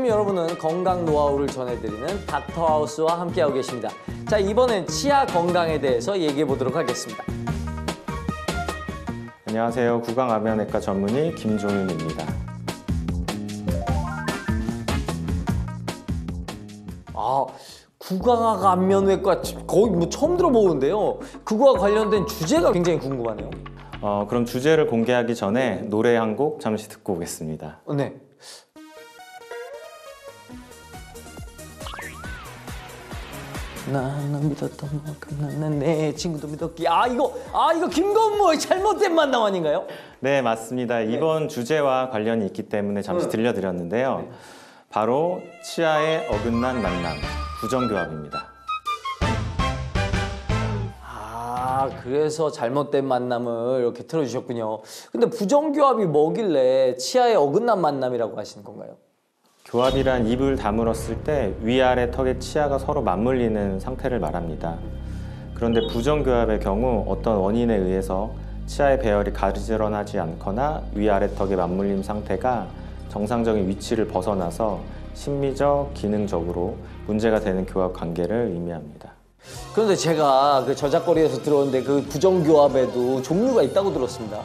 지금 여러분은 건강 노하우를 전해드리는 닥터하우스와 함께하고 계십니다. 자, 이번엔 치아 건강에 대해서 얘기해 보도록 하겠습니다. 안녕하세요. 구강암연외과 전문의 김종윤입니다. 구강학 안면외과 거의 뭐 처음 들어보는데요. 그거와 관련된 주제가 굉장히 궁금하네요. 그럼 주제를 공개하기 전에 노래 한 곡 잠시 듣고 오겠습니다. 네. 나는 믿었던 만큼 나는 내 친구도 믿었기. 이거 김건모의 잘못된 만남 아닌가요? 네, 맞습니다. 이번 주제와 관련이 있기 때문에 잠시 들려드렸는데요. 바로 치아의 어긋난 만남, 부정교합입니다. 그래서 잘못된 만남을 이렇게 틀어주셨군요. 근데 부정교합이 뭐길래 치아의 어긋난 만남이라고 하시는 건가요? 교합이란 입을 다물었을 때 위아래 턱의 치아가 서로 맞물리는 상태를 말합니다. 그런데 부정교합의 경우 어떤 원인에 의해서 치아의 배열이 가지런하지 않거나 위아래 턱의 맞물림 상태가 정상적인 위치를 벗어나서 심미적, 기능적으로 문제가 되는 교합 관계를 의미합니다. 그런데 제가 그 저작거리에서 들었는데 그 부정교합에도 종류가 있다고 들었습니다.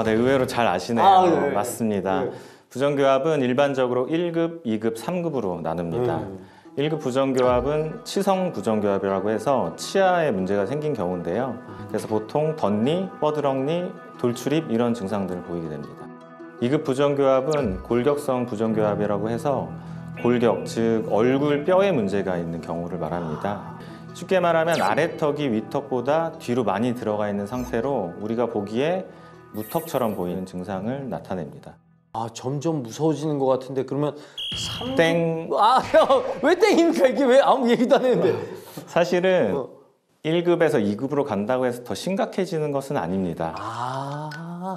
네, 의외로 잘 아시네요. 네. 맞습니다. 부정교합은 일반적으로 1급, 2급, 3급으로 나눕니다. 1급 부정교합은 치성 부정교합이라고 해서 치아에 문제가 생긴 경우인데요. 그래서 보통 덧니, 뻐드렁니, 돌출입 이런 증상들을 보이게 됩니다. 2급 부정교합은 골격성 부정교합이라고 해서 골격, 즉 얼굴 뼈에 문제가 있는 경우를 말합니다. 쉽게 말하면 아래턱이 위턱보다 뒤로 많이 들어가 있는 상태로 우리가 보기에 무턱처럼 보이는 증상을 나타냅니다. 점점 무서워지는 것 같은데 그러면 땡! 왜 땡입니까? 이게 왜 아무 얘기도 안 했는데. 사실은 1급에서 2급으로 간다고 해서 더 심각해지는 것은 아닙니다.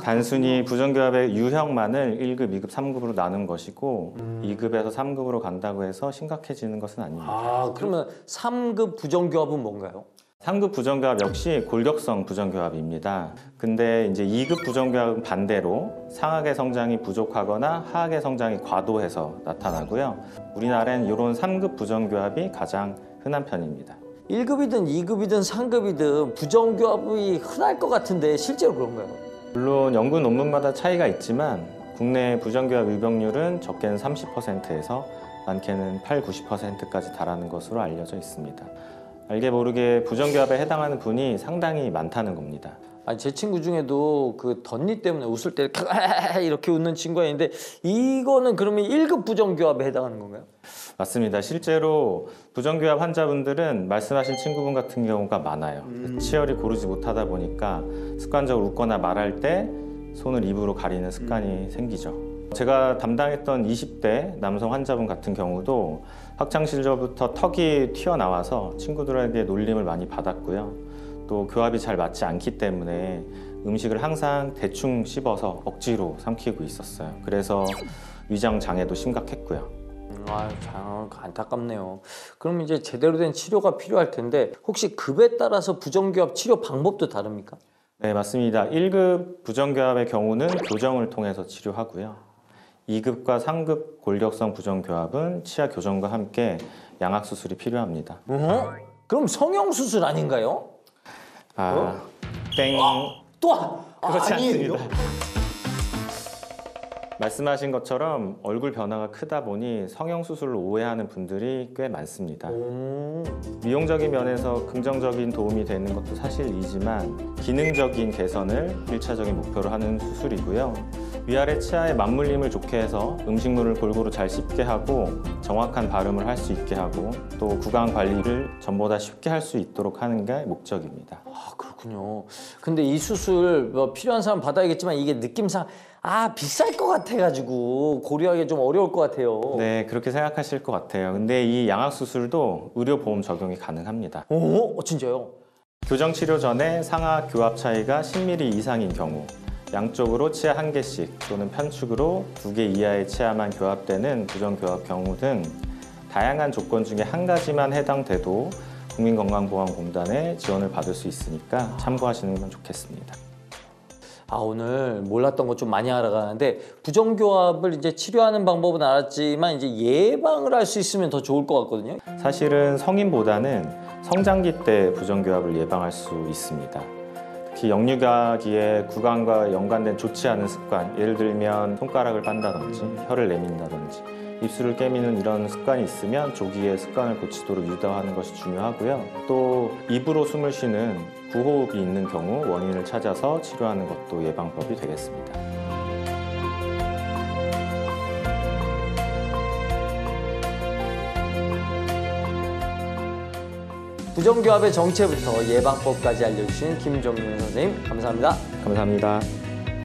단순히 부정교합의 유형만을 1급, 2급, 3급으로 나눈 것이고 2급에서 3급으로 간다고 해서 심각해지는 것은 아닙니다. 그러면 3급 부정교합은 뭔가요? 3급 부정교합 역시 골격성 부정교합입니다. 근데 이제 2급 부정교합은 반대로 상악의 성장이 부족하거나 하악의 성장이 과도해서 나타나고요. 우리나라엔 이런 3급 부정교합이 가장 흔한 편입니다. 1급이든 2급이든 3급이든 부정교합이 흔할 것 같은데 실제로 그런가요? 물론 연구 논문마다 차이가 있지만 국내 부정교합 유병률은 적게는 30%에서 많게는 80~90%까지 달하는 것으로 알려져 있습니다. 알게 모르게 부정교합에 해당하는 분이 상당히 많다는 겁니다. 제 친구 중에도 그 덧니 때문에 웃을 때 이렇게 웃는 친구가 있는데 이거는 그러면 1급 부정교합에 해당하는 건가요? 맞습니다. 실제로 부정교합 환자분들은 말씀하신 친구분 같은 경우가 많아요. 치열이 고르지 못하다 보니까 습관적으로 웃거나 말할 때 손을 입으로 가리는 습관이 생기죠. 제가 담당했던 20대 남성 환자분 같은 경우도 학창시절부터 턱이 튀어나와서 친구들에게 놀림을 많이 받았고요. 또 교합이 잘 맞지 않기 때문에 음식을 항상 대충 씹어서 억지로 삼키고 있었어요. 그래서 위장 장애도 심각했고요. 안타깝네요. 그럼 이제 제대로 된 치료가 필요할 텐데 혹시 급에 따라서 부정교합 치료 방법도 다릅니까? 네, 맞습니다. 1급 부정교합의 경우는 교정을 통해서 치료하고요. 2급과 3급 골격성 부정교합은 치아 교정과 함께 양악수술이 필요합니다. 그럼 성형수술 아닌가요? 땡. 그렇지 않습니다. 말씀하신 것처럼 얼굴 변화가 크다 보니 성형수술로 오해하는 분들이 꽤 많습니다. 미용적인 면에서 긍정적인 도움이 되는 것도 사실이지만 기능적인 개선을 1차적인 목표로 하는 수술이고요. 위아래 치아의 맞물림을 좋게 해서 음식물을 골고루 잘 씹게 하고 정확한 발음을 할 수 있게 하고 또 구강 관리를 전보다 쉽게 할 수 있도록 하는 게 목적입니다. 그렇군요. 근데 이 수술 필요한 사람 받아야겠지만 이게 느낌상 비쌀 것 같아가지고 고려하기 좀 어려울 것 같아요. 네, 그렇게 생각하실 것 같아요. 근데 이 양악수술도 의료보험 적용이 가능합니다. 진짜요? 교정치료 전에 상하 교합 차이가 10mm 이상인 경우 양쪽으로 치아 1개씩 또는 편축으로 2개 이하의 치아만 교합되는 부정교합 경우 등 다양한 조건 중에 한 가지만 해당돼도 국민건강보험공단의 지원을 받을 수 있으니까 참고하시는 건 좋겠습니다. 오늘 몰랐던 것 좀 많이 알아가는데 부정교합을 이제 치료하는 방법은 알았지만 이제 예방을 할 수 있으면 더 좋을 것 같거든요. 사실은 성인보다는 성장기 때 부정교합을 예방할 수 있습니다. 특히 영유아기에 구강과 연관된 좋지 않은 습관, 예를 들면 손가락을 빤다든지 혀를 내민다든지 입술을 깨미는 이런 습관이 있으면 조기에 습관을 고치도록 유도하는 것이 중요하고요. 또 입으로 숨을 쉬는 구호흡이 있는 경우 원인을 찾아서 치료하는 것도 예방법이 되겠습니다. 부정교합의 정체부터 예방법까지 알려주신 김정윤 선생님 감사합니다. 감사합니다.